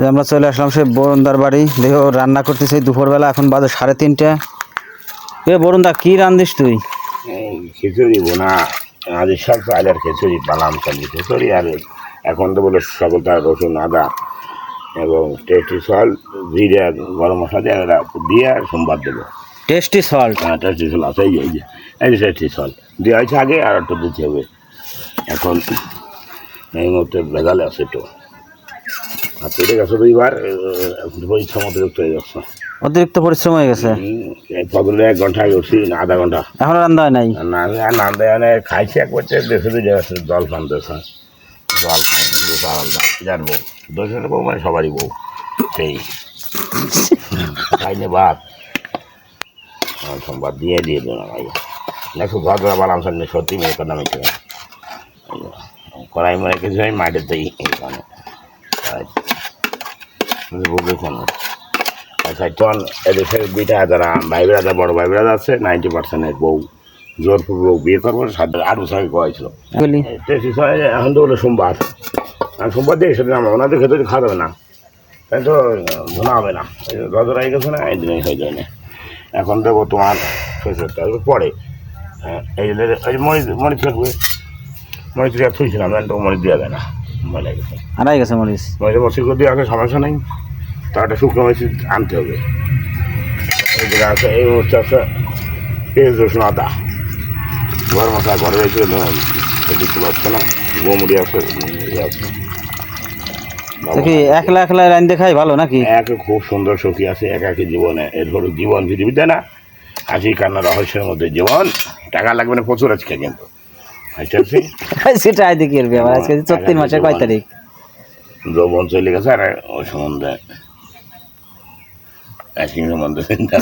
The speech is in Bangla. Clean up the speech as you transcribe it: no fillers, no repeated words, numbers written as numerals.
আমরা চলে আসলাম সেই বরুণদার বাড়ি। দেখো রান্না করতেছি দুপুরবেলা, এখন বাজে 3:30। এ বরুণদা কি রান্ধিস তুই? খিচুড়ি বোনা আজ সব চালের খিচুড়ি বানাম চালি খিচুড়ি। আর এখন তো বলে সকলটা রসুন আদা এবং টেস্টি সল্ট জিরে গরম মশলা দিয়ে দিয়ে আর সোমবার দেবো। Tasty salt? হ্যাঁ টেস্টি সল্ট আছে, এই যে টেস্টি সল্ট দেওয়া হয়েছে আগে, আর একটু দিতে হবে। এখন এই মুহূর্তে ভেজালে আছে একটু, আর পেটে গেছে 2বার, পরীক্ষা মতো যুক্ত হয়ে যাচ্ছে। অতিরিক্ত পরিশ্রম হয়ে গেছে। কতগুলো 1 ঘন্টা আগে উঠছি না, আধা ঘন্টা এখনো রান্না হয় নাই? না না দেয় খাইছি এক করছে দেশে দুই জায়গা জল ফানতেছে, জল খাই যার বউ দোষের বউ মানে সবারই বউ, সেই খাইনে ভাত সোমবার দিয়ে দেবো না ভাই। দেখো ঘর বানাম সামনে সত্যি মেয়ে কথা আমি কড়াই মরে কিছু আমি মাটিতেই এইখানে বুঝেছেন। আচ্ছা চল এদেশের দুইটা যারা ভাই বেড়াদা বড় ভাই বেড়াদা আছে 90% বউ জোরপূর্বক বিয়ে করবো, 8 বছর আগে কয়েছিল। এখন তো বলে সোমবার, আর সোমবার দিয়ে সেদিন আমার ওনাদের খেতে খাওয়া যাবে না, তাই তো ঘোনা হবে না, রজর হয়ে গেছে না, এই দিনই হয়ে যায় না। এখন দেবো তোমার শ্বশুরটা পরে। এই মরিচ মরিচ লাগবে, মরিচ দিয়ে থুইছিলাম, তো মরিচ দেওয়া যায় না, মরে গেছে হারাই গেছে মরিচ। মরিচ মরিচ করে দিয়ে আসে সমস্যা নেই, তার একটা শুকনো মরিচ আনতে হবে। এই জায়গা আছে, এই মরিচ আছে, পেঁয়াজ রসুন আদা গরম মশলা ঘরে রেখে দিতে পারছে না, গোমুড়ি আছে আছে। কি একলা একলা রান্ধে খাই ভালো নাকি? খুব সুন্দর সখী আছে একাকি জীবনে, এর ধরো জীবন পৃথিবীতে না, হাসি কান্না রহস্যের মধ্যে জীবন। টাকা লাগবে না প্রচুর আজকে, কিন্তু সেটা দেখি আবার আজকে 34 মাসের কয় তারিখ? যৌবন চলে গেছে, আর ওই সম্বন্ধে সম্বন্ধে চিন্তা